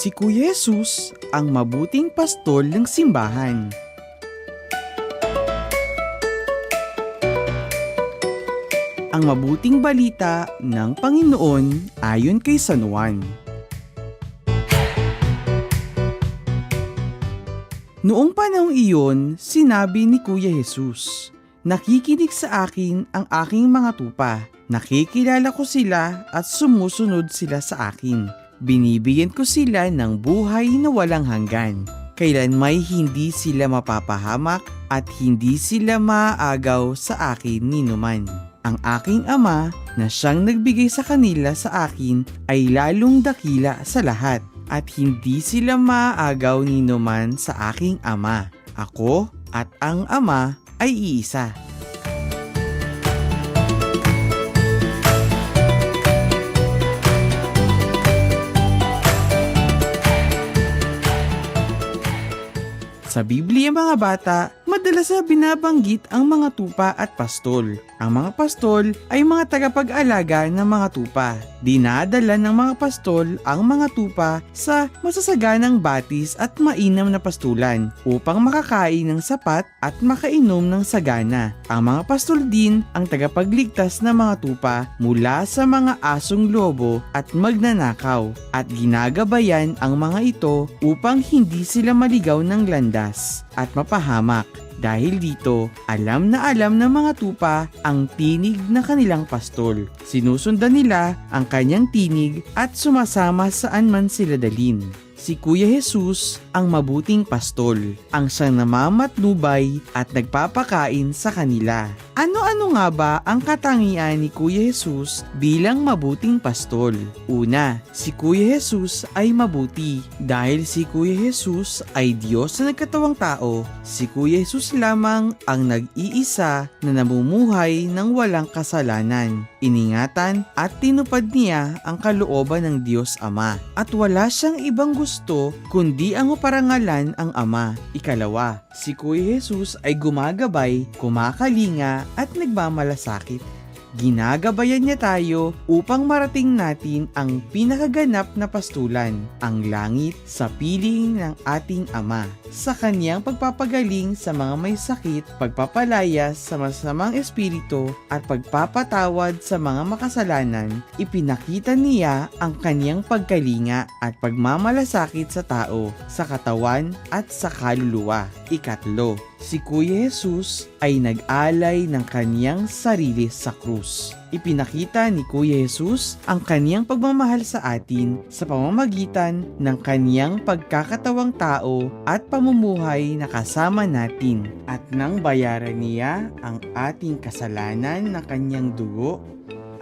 Si Kuya Jesus ang mabuting pastol ng simbahan. Ang mabuting balita ng Panginoon ayon kay San Juan. Noong panahong iyon, sinabi ni Kuya Jesus, "Nakikinig sa akin ang aking mga tupa. Nakikilala ko sila at sumusunod sila sa akin. Binibigyan ko sila ng buhay na walang hanggan. Kailan may hindi sila mapapahamak at hindi sila maaagaw sa akin ninuman. Ang aking Ama na siyang nagbigay sa kanila sa akin ay lalong dakila sa lahat at hindi sila maaagaw ninuman sa aking Ama. Ako at ang Ama ay iisa." Sa Biblia mga bata, madalas na binabanggit ang mga tupa at pastol. Ang mga pastol ay mga tagapag-alaga ng mga tupa. Dinadala ng mga pastol ang mga tupa sa masasaganang batis at mainam na pastulan upang makakain ng sapat at makainom ng sagana. Ang mga pastol din ang tagapagligtas ng mga tupa mula sa mga asong lobo at magnanakaw at ginagabayan ang mga ito upang hindi sila maligaw ng landas at mapahamak. Dahil dito, alam ng mga tupa ang tinig na kanilang pastol. Sinusundan nila ang kanyang tinig at sumasama saan man sila dalhin. Si Kuya Jesus ang mabuting pastol, ang siyang namamatnubay at nagpapakain sa kanila. Ano-ano nga ba ang katangian ni Kuya Jesus bilang mabuting pastol? Una, si Kuya Jesus ay mabuti. Dahil si Kuya Jesus ay Diyos na nagkatawang tao, si Kuya Jesus lamang ang nag-iisa na namumuhay ng walang kasalanan. Iningatan at tinupad niya ang kalooban ng Diyos Ama. At wala siyang ibang gusto kundi ang maparangalan ang Ama. Ikalawa, si Kuya Jesus ay gumagabay, kumakalinga at nagmamalasakit. Ginagabayan niya tayo upang marating natin ang pinakaganap na pastulan, ang langit sa piling ng ating Ama. Sa kaniyang pagpapagaling sa mga may sakit, pagpapalaya sa masamang espiritu at pagpapatawad sa mga makasalanan, ipinakita niya ang kaniyang pagkalinga at pagmamalasakit sa tao, sa katawan at sa kaluluwa. Ikatlo, si Kuya Jesus ay nag-alay ng kaniyang sarili sa krus. Ipinakita ni Kuya Jesus ang kaniyang pagmamahal sa atin sa pamamagitan ng kaniyang pagkakatawang tao at pamumuhay na kasama natin. At nang bayaran niya ang ating kasalanan na kaniyang dugo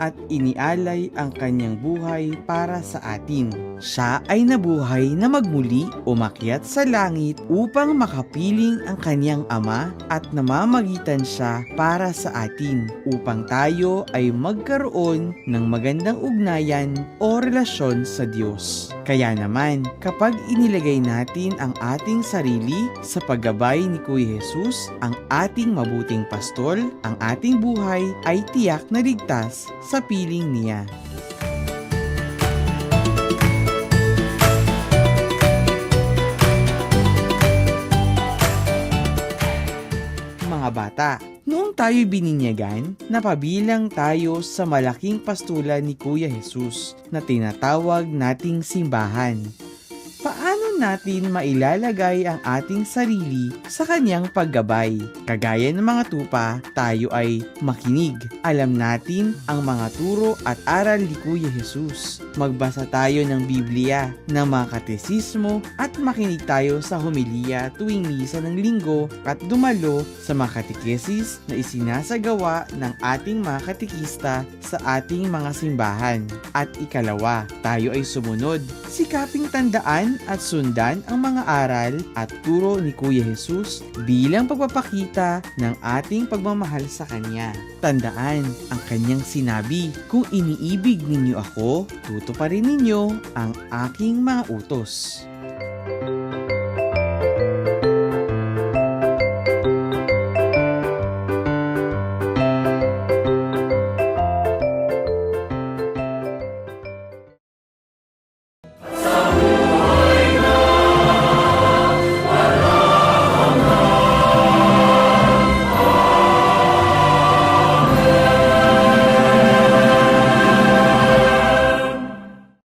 at inialay ang kanyang buhay para sa atin. Siya ay nabuhay na magmuli, umakyat sa langit upang makapiling ang kanyang Ama at namamagitan siya para sa atin upang tayo ay magkaroon ng magandang ugnayan o relasyon sa Diyos. Kaya naman, kapag inilagay natin ang ating sarili sa paggabay ni Kuya Jesus, ang ating mabuting pastol, ang ating buhay ay tiyak na ligtas sa piling niya. Mga bata, noong tayo'y bininyagan, napabilang tayo sa malaking pastulan ni Kuya Jesus na tinatawag nating simbahan. Paano natin mailalagay ang ating sarili sa kanyang paggabay? Kagaya ng mga tupa, tayo ay makinig. Alam natin ang mga turo at aral ni Kuya Jesus. Magbasa tayo ng Biblia, ng mga katesismo at makinig tayo sa homilya tuwing misa ng linggo at dumalo sa mga katekesis na isinasagawa ng ating mga katekista sa ating mga simbahan. At ikalawa, tayo ay sumunod. Sikaping tandaan at sundan ang mga aral at turo ni Kuya Jesus bilang pagpapakita ng ating pagmamahal sa Kanya. Tandaan ang Kanyang sinabi, "Kung iniibig ninyo ako, tutuparin ninyo ang aking mga utos."